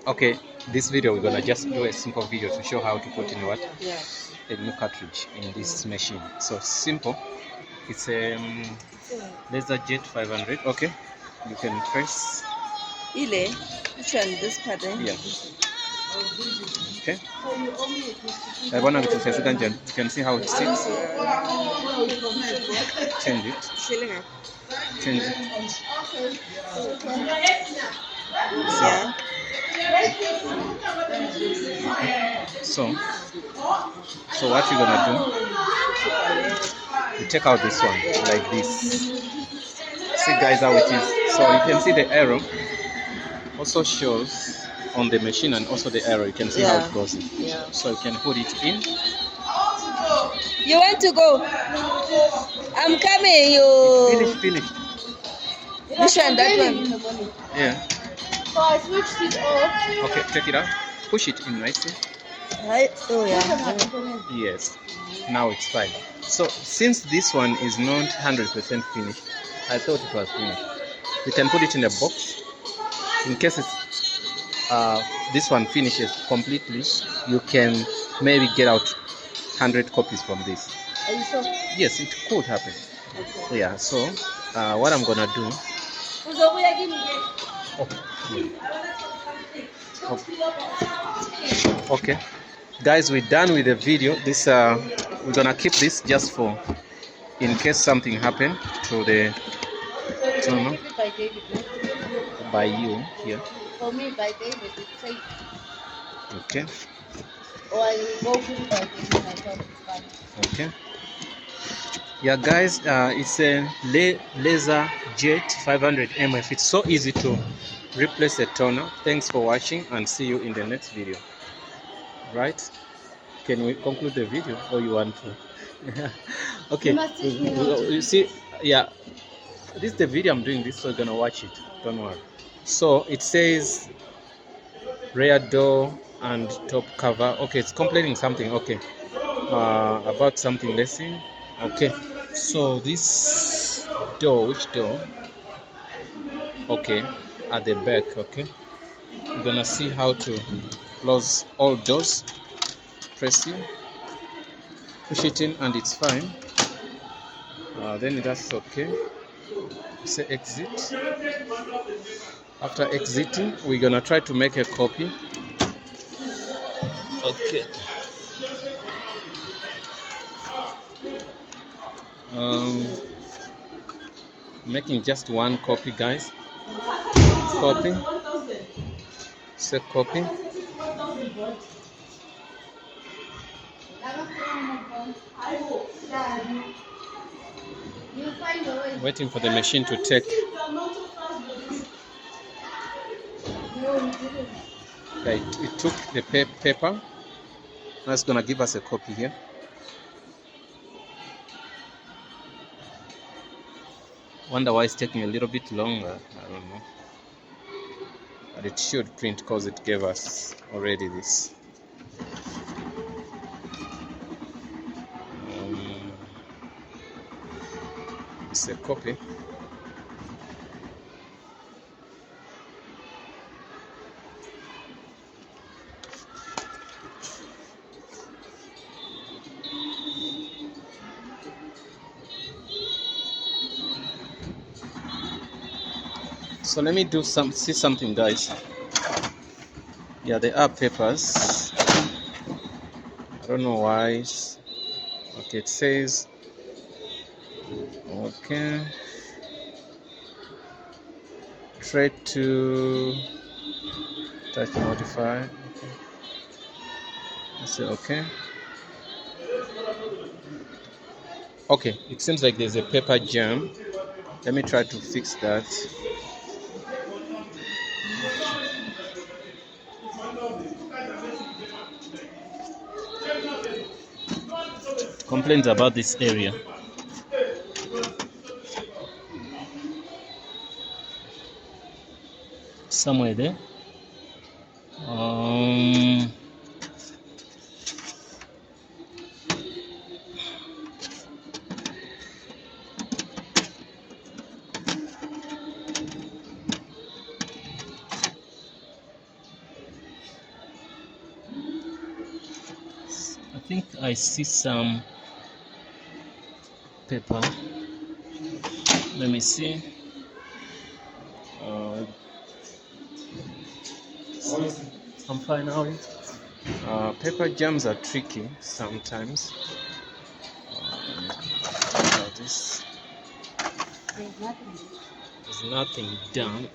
Okay, this video we're gonna just do a simple video to show how to put in what? Yeah. A new cartridge in this machine. So simple. It's a LaserJet 500. Okay, you can press. Ile, which one? This part, eh? Yeah. Okay. I want to say second gen. You can see how it sits. Change it. Change it. Yeah. So what you're gonna do? You take out this one like this. See, guys, how it is. So you can see the arrow also shows on the machine, and also the arrow. You can see how it goes in. Yeah. So you can put it in. You want to go? I'm coming. You Finished. Which one? That one? Yeah. So I switched it off. Okay, take it out. Push it in nicely. Right. Oh yeah. Yes. Now it's fine. So since this one is not 100% finished, I thought it was finished. You can put it in a box. In case it's this one finishes completely, you can maybe get out 100 copies from this. Are you sure? Yes, it could happen. Okay. Yeah. So what I'm gonna do. Okay, guys, we're done with the video. This we're gonna keep this just for in case something happened to the tunnel by you here. For me, by David, it's safe. Okay. Or I will go with by David myself. Okay. Yeah, guys, it's a LaserJet 500 MF. It's so easy to replace a toner. Thanks for watching, and see you in the next video. Right? Can we conclude the video, or you want to? Okay. You see, yeah, this is the video I'm doing this, so you're gonna watch it. Don't worry. So it says rear door and top cover. Okay, it's complaining something. Okay, about something. Let's see. Okay, so this door, which door? Okay, at the back. Okay, we're gonna see how to close all doors. Press it, push it in, and it's fine. Then that's okay. Say exit. After exiting, we're gonna try to make a copy. Okay. Making just one copy, guys. Copy. Say copy. Waiting for the machine to take. Okay, it took the paper. Now it's gonna give us a copy here. Wonder why it's taking a little bit longer. I don't know, but it should print because it gave us already this. It's a copy. So let me see something, guys. Yeah, there are papers. I don't know why. Okay, it says. Okay. Try to touch modify. Okay. I say okay. Okay, it seems like there's a paper jam. Let me try to fix that. Complaints about this area. Somewhere there. think I see some paper. Let me see. I'm fine now. Paper jams are tricky sometimes. This. There's nothing done.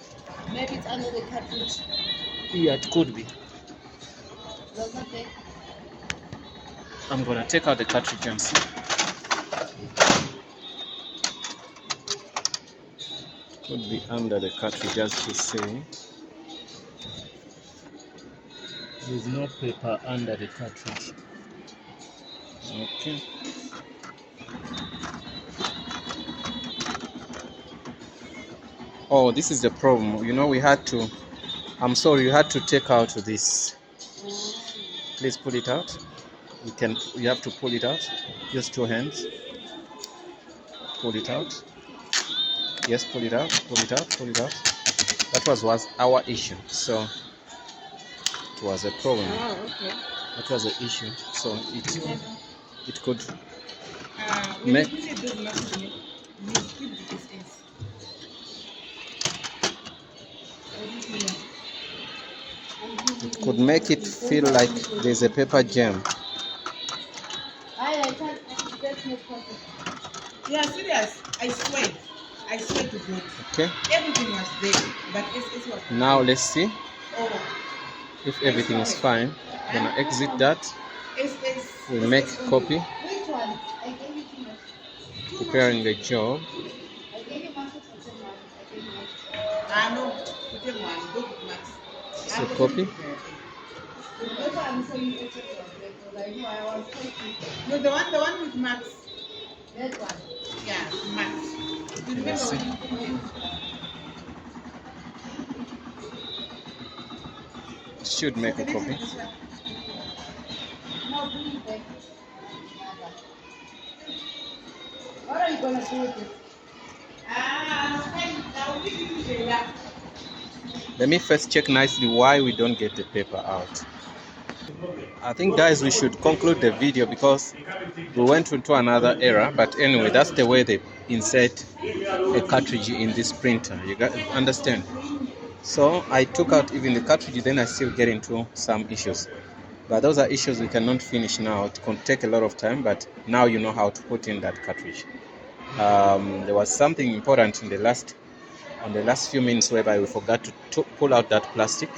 Maybe it's under the cartridge. Yeah, it could be. Does not take. I'm gonna take out the cartridge and see. Could be under the cartridge, as she's saying. There's no paper under the cartridge. Okay. Oh, this is the problem. You know, we had to. I'm sorry, you had to take out this. Please pull it out. You have to pull it out. Use 2 hands. Pull it out. Yes, pull it out. Pull it out. Pull it out. That was our issue. So it was a problem. Oh, okay. That was the issue. So it could make. It could make it feel like there's a paper jam. I can't. That's not possible. Yeah, serious. I swear to God. Okay. Everything was there, but it was. Now let's see Oh. if everything is fine. Gonna exit that. We'll make copy. Which one? I gave it to you. Preparing the job. I gave you Max for 10 months. I gave you Max. No. To take one. Go with Max. So copy. That's why I'm saying it's because I know I was talking. No, the one with Max. That one. Yeah, Max. You remember Let's see. when you put it? Should make a copy. No, bring it back. What are you gonna do with it? I'll give you the Let me first check nicely why we don't get the paper out. I think, guys, we should conclude the video because we went into another era. But anyway, that's the way they insert a cartridge in this printer. You got understand? So I took out even the cartridge, then I still get into some issues. But those are issues we cannot finish now. It can take a lot of time, but now you know how to put in that cartridge. There was something important in the last few minutes whereby we forgot to pull out that plastic.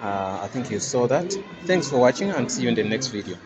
I think you saw that. Thanks for watching and see you in the next video.